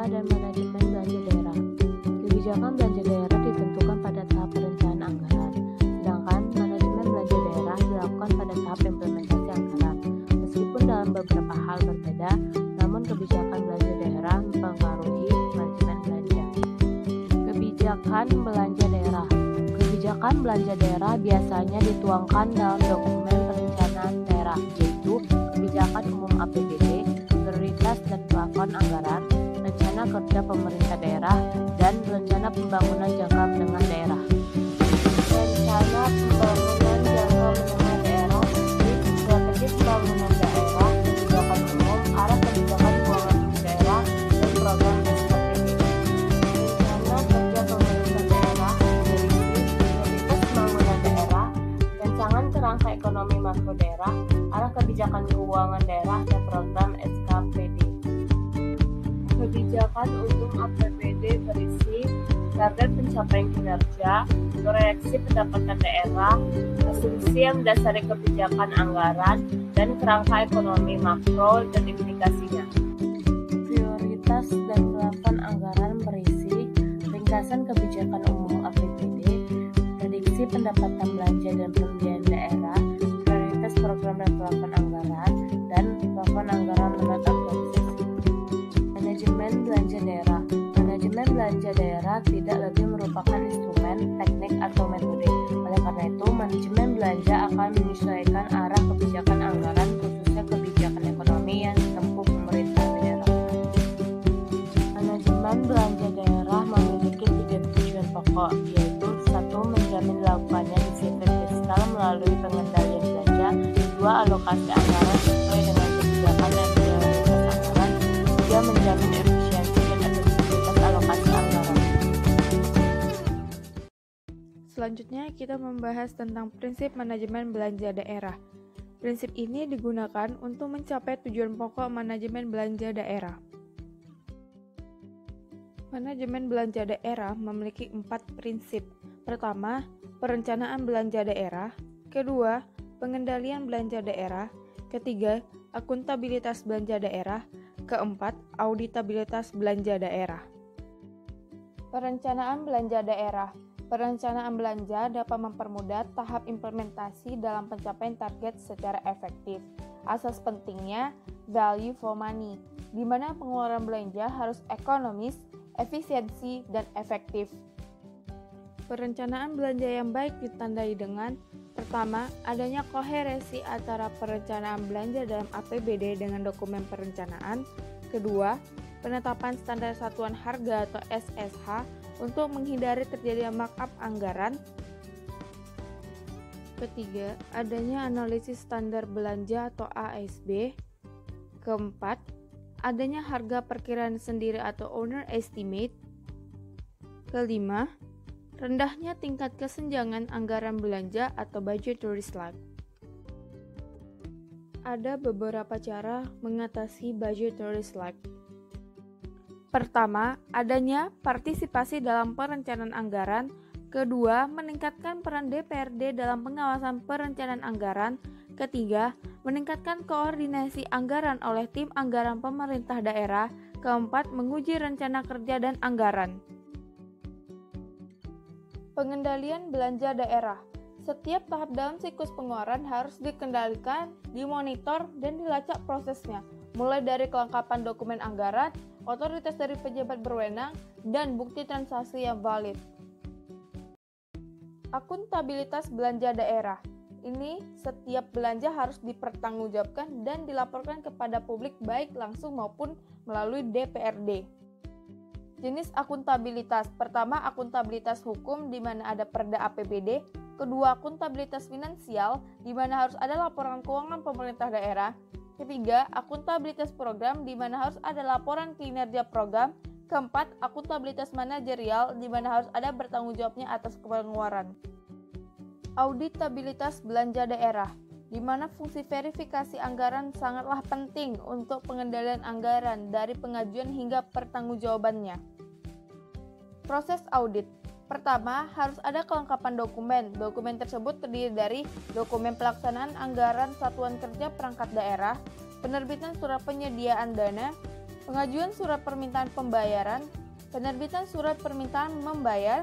pemerintah dan manajemen belanja daerah. Kebijakan belanja daerah ditentukan pada tahap perencanaan anggaran, sedangkan manajemen belanja daerah dilakukan pada tahap implementasi anggaran. Meskipun dalam beberapa hal berbeda, namun kebijakan belanja daerah mempengaruhi manajemen belanja. Kebijakan belanja daerah. Kebijakan belanja daerah biasanya dituangkan dalam dokumen perencanaan daerah, yaitu kebijakan umum APBD, prioritas dan plafon anggaran, rencana kerja pemerintah daerah, dan rencana pembangunan jangka menengah daerah. Rencana pembangunan jangka menengah daerah, strategi pembangunan daerah, kebijakan umum, arah kebijakan keuangan daerah, dan program SKPD. Rencana kerja pemerintah daerah, prioritas pembangunan daerah, rancangan kerangka ekonomi makro daerah, arah kebijakan keuangan daerah, dan program SKPD. Kebijakan umum APBD berisi target pencapaian kinerja, proyeksi pendapatan daerah, asumsi yang mendasari kebijakan anggaran, dan kerangka ekonomi makro dan implikasinya. Prioritas dan plafon anggaran berisi ringkasan kebijakan umum APBD, prediksi pendapatan belanja dan pembiayaan daerah, prioritas program dan plafon anggaran, dan plafon anggaran menurut organisasi. Manajemen belanja daerah. Manajemen belanja daerah tidak lagi merupakan instrumen, teknik, atau metode. Oleh karena itu, manajemen belanja akan menyesuaikan arah kebijakan anggaran, khususnya kebijakan ekonomi yang ditempuh pemerintah daerah. Manajemen belanja daerah memiliki 3 tujuan pokok, yaitu 1. Menjamin dilakukannya disiplin fiskal melalui pengendalian belanja, 2. Alokasi anggaran sesuai dengan kebijakan dan prioritas anggaran, 3. Menjamin efisiensi dan efektivitas alokasi anggaran. Selanjutnya kita membahas tentang prinsip manajemen belanja daerah. Prinsip ini digunakan untuk mencapai tujuan pokok manajemen belanja daerah. Manajemen belanja daerah memiliki 4 prinsip. Pertama, perencanaan belanja daerah. Kedua, pengendalian belanja daerah. Ketiga, akuntabilitas belanja daerah. Keempat, auditabilitas belanja daerah. Perencanaan belanja daerah. Perencanaan belanja dapat mempermudah tahap implementasi dalam pencapaian target secara efektif. Asas pentingnya value for money, di mana pengeluaran belanja harus ekonomis, efisiensi, dan efektif. Perencanaan belanja yang baik ditandai dengan: pertama, adanya koherensi antara perencanaan belanja dalam APBD dengan dokumen perencanaan. Kedua, penetapan standar satuan harga atau SSH untuk menghindari terjadinya markup anggaran. Ketiga, adanya analisis standar belanja atau ASB. Keempat, adanya harga perkiraan sendiri atau owner estimate. Kelima, rendahnya tingkat kesenjangan anggaran belanja atau budgetary slack. Ada beberapa cara mengatasi budgetary slack. Pertama, adanya partisipasi dalam perencanaan anggaran. Kedua, meningkatkan peran DPRD dalam pengawasan perencanaan anggaran. Ketiga, meningkatkan koordinasi anggaran oleh tim anggaran pemerintah daerah. Keempat, menguji rencana kerja dan anggaran. Pengendalian belanja daerah. Setiap tahap dalam siklus pengeluaran harus dikendalikan, dimonitor, dan dilacak prosesnya, mulai dari kelengkapan dokumen anggaran, otoritas dari pejabat berwenang, dan bukti transaksi yang valid. Akuntabilitas belanja daerah. Ini setiap belanja harus dipertanggungjawabkan dan dilaporkan kepada publik baik langsung maupun melalui DPRD. Jenis akuntabilitas. Pertama, akuntabilitas hukum di mana ada perda APBD. Kedua, akuntabilitas finansial di mana harus ada laporan keuangan pemerintah daerah. Ketiga, akuntabilitas program di mana harus ada laporan kinerja program. Keempat, akuntabilitas manajerial di mana harus ada bertanggung jawabnya atas pengeluaran. Auditabilitas belanja daerah, di mana fungsi verifikasi anggaran sangatlah penting untuk pengendalian anggaran dari pengajuan hingga pertanggungjawabannya. Proses audit. Pertama, harus ada kelengkapan dokumen. Dokumen tersebut terdiri dari dokumen pelaksanaan anggaran satuan kerja perangkat daerah, penerbitan surat penyediaan dana, pengajuan surat permintaan pembayaran, penerbitan surat permintaan membayar,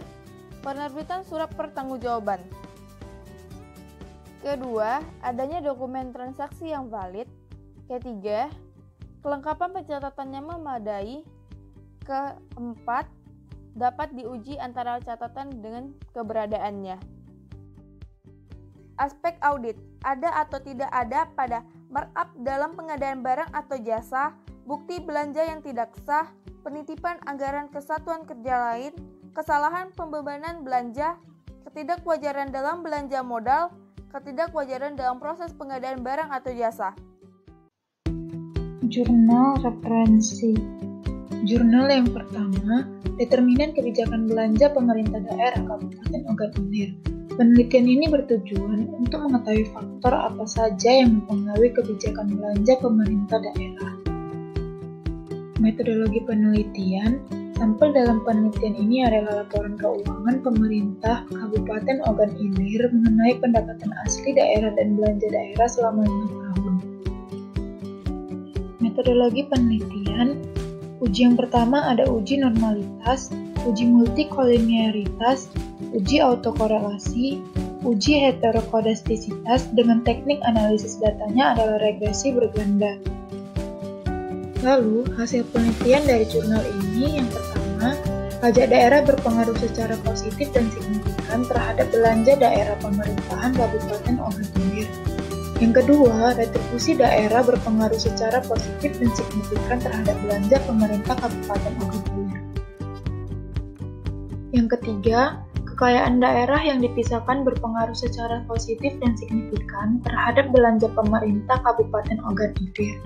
penerbitan surat pertanggungjawaban. Kedua, adanya dokumen transaksi yang valid. Ketiga, kelengkapan pencatatannya memadai. Keempat, dapat diuji antara catatan dengan keberadaannya. Aspek audit, ada atau tidak ada pada markup dalam pengadaan barang atau jasa, bukti belanja yang tidak sah, penitipan anggaran kesatuan kerja lain, kesalahan pembebanan belanja, ketidakwajaran dalam belanja modal, ketidakwajaran dalam proses pengadaan barang atau jasa. Jurnal referensi. Jurnal yang pertama, determinan kebijakan belanja pemerintah daerah Kabupaten Ogan Ilir. Penelitian ini bertujuan untuk mengetahui faktor apa saja yang mempengaruhi kebijakan belanja pemerintah daerah. Metodologi penelitian. Sampel dalam penelitian ini adalah laporan keuangan pemerintah Kabupaten Ogan Ilir mengenai pendapatan asli daerah dan belanja daerah selama 5 tahun. Metodologi penelitian. Uji yang pertama ada uji normalitas, uji multikolinearitas, uji autokorelasi, uji heterokodastisitas dengan teknik analisis datanya adalah regresi berganda. Lalu, hasil penelitian dari jurnal ini yang pertama, pajak daerah berpengaruh secara positif dan signifikan terhadap belanja daerah pemerintahan Kabupaten Ogan Ilir. Yang kedua, retribusi daerah berpengaruh secara positif dan signifikan terhadap belanja pemerintah Kabupaten Ogan Ilir. Yang ketiga, kekayaan daerah yang dipisahkan berpengaruh secara positif dan signifikan terhadap belanja pemerintah Kabupaten Ogan Ilir.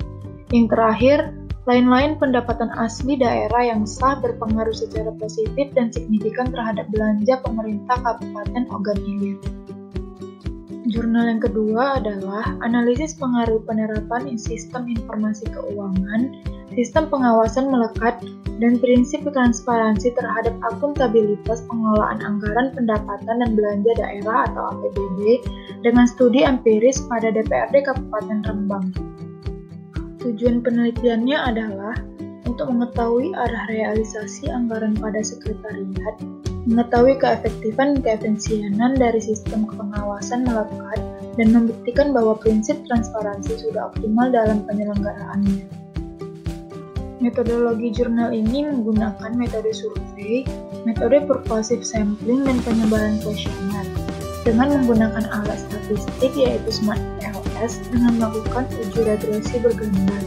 Yang terakhir, lain-lain pendapatan asli daerah yang sah berpengaruh secara positif dan signifikan terhadap belanja pemerintah Kabupaten Ogan Ilir. Jurnal yang kedua adalah analisis pengaruh penerapan sistem informasi keuangan, sistem pengawasan melekat, dan prinsip transparansi terhadap akuntabilitas pengelolaan anggaran pendapatan dan belanja daerah atau APBD dengan studi empiris pada DPRD Kabupaten Rembang. Tujuan penelitiannya adalah untuk mengetahui arah realisasi anggaran pada sekretariat, mengetahui keefektifan dan keefisienan dari sistem pengawasan melekat, dan membuktikan bahwa prinsip transparansi sudah optimal dalam penyelenggaraannya. Metodologi jurnal ini menggunakan metode survei, metode pervasive sampling, dan penyebaran kuesioner dengan menggunakan alat statistik yaitu SmartLS dengan melakukan uji regresi berganda.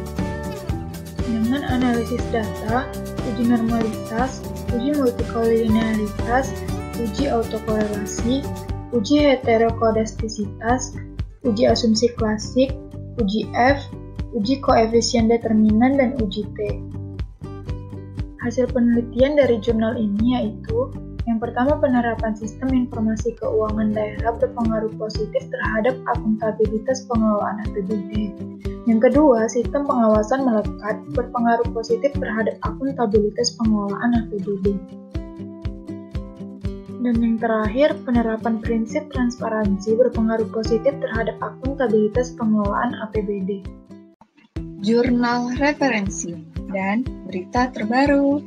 Dengan analisis data, uji normalitas, uji multikolinearitas, uji autokorelasi, uji heterokodastisitas, uji asumsi klasik, uji F, uji koefisien determinan, dan uji T. Hasil penelitian dari jurnal ini yaitu yang pertama, penerapan sistem informasi keuangan daerah berpengaruh positif terhadap akuntabilitas pengelolaan APBD. Yang kedua, sistem pengawasan melekat berpengaruh positif terhadap akuntabilitas pengelolaan APBD. Dan yang terakhir, penerapan prinsip transparansi berpengaruh positif terhadap akuntabilitas pengelolaan APBD. Jurnal referensi dan berita terbaru.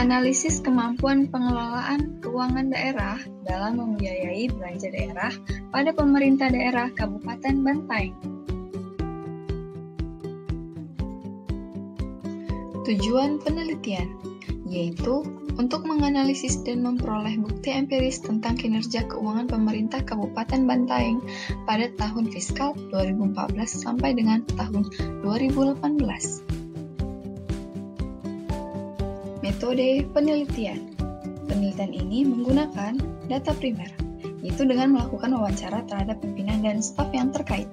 Analisis kemampuan pengelolaan keuangan daerah dalam membiayai belanja daerah pada pemerintah daerah Kabupaten Bantaeng. Tujuan penelitian yaitu untuk menganalisis dan memperoleh bukti empiris tentang kinerja keuangan pemerintah Kabupaten Bantaeng pada tahun fiskal 2014 sampai dengan tahun 2018. Metode penelitian. Penelitian ini menggunakan data primer, yaitu dengan melakukan wawancara terhadap pimpinan dan staf yang terkait.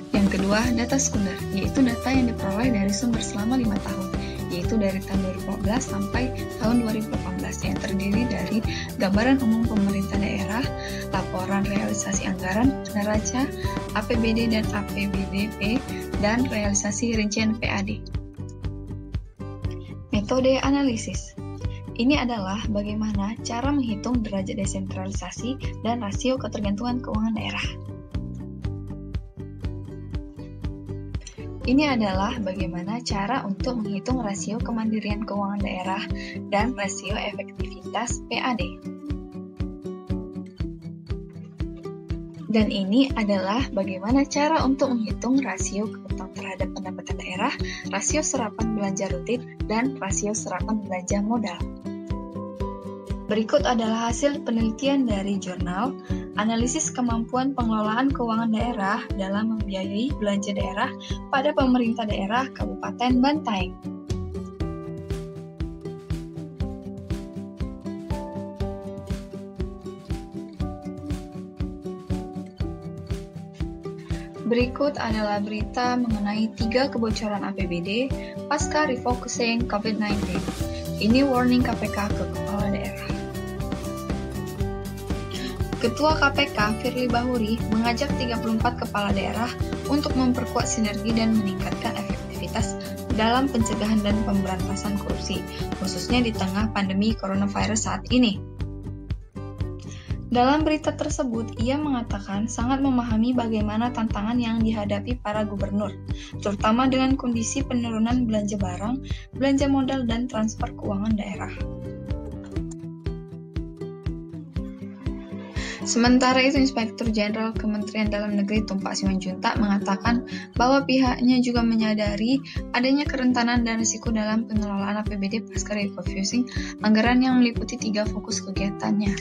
Yang kedua, data sekunder, yaitu data yang diperoleh dari sumber selama 5 tahun, yaitu dari tahun 2014 sampai tahun 2018, yang terdiri dari gambaran umum pemerintah daerah, laporan realisasi anggaran, neraca, APBD dan APBDP, dan realisasi rincian PAD. Metode analisis. Ini adalah bagaimana cara menghitung derajat desentralisasi dan rasio ketergantungan keuangan daerah. Ini adalah bagaimana cara untuk menghitung rasio kemandirian keuangan daerah dan rasio efektivitas PAD. Dan ini adalah bagaimana cara untuk menghitung rasio keuntungan terhadap pendapatan daerah, rasio serapan belanja rutin, dan rasio serapan belanja modal. Berikut adalah hasil penelitian dari jurnal Analisis Kemampuan Pengelolaan Keuangan Daerah dalam Membiayai Belanja Daerah pada Pemerintah Daerah Kabupaten Bantaeng. Berikut adalah berita mengenai 3 kebocoran APBD pasca refocusing COVID-19. Ini warning KPK ke kepala daerah. Ketua KPK Firly Bahuri mengajak 34 kepala daerah untuk memperkuat sinergi dan meningkatkan efektivitas dalam pencegahan dan pemberantasan korupsi, khususnya di tengah pandemi coronavirus saat ini. Dalam berita tersebut, ia mengatakan sangat memahami bagaimana tantangan yang dihadapi para gubernur, terutama dengan kondisi penurunan belanja barang, belanja modal, dan transfer keuangan daerah. Sementara itu, Inspektur Jenderal Kementerian Dalam Negeri Tumpak Simanjuntak mengatakan bahwa pihaknya juga menyadari adanya kerentanan dan risiko dalam pengelolaan APBD pasca refocusing anggaran yang meliputi 3 fokus kegiatannya,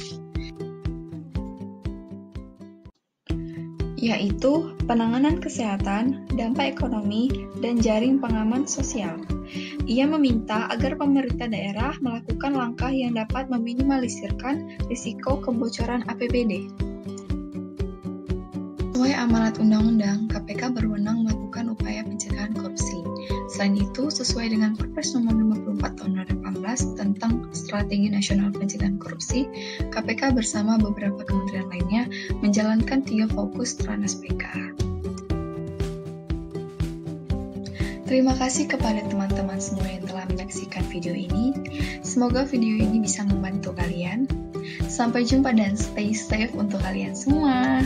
yaitu penanganan kesehatan, dampak ekonomi, dan jaring pengaman sosial. Ia meminta agar pemerintah daerah melakukan langkah yang dapat meminimalisirkan risiko kebocoran APBD. Sesuai amanat undang-undang, KPK berwenang melakukan upaya pencegahan korupsi. Selain itu, sesuai dengan Perpres Nomor 54 Tahun 2018 tentang Strategi Nasional Pencegahan Korupsi, KPK bersama beberapa kementerian lainnya menjalankan 3 fokus Stranas PK. Terima kasih kepada teman-teman semua yang telah menyaksikan video ini. Semoga video ini bisa membantu kalian. Sampai jumpa dan stay safe untuk kalian semua.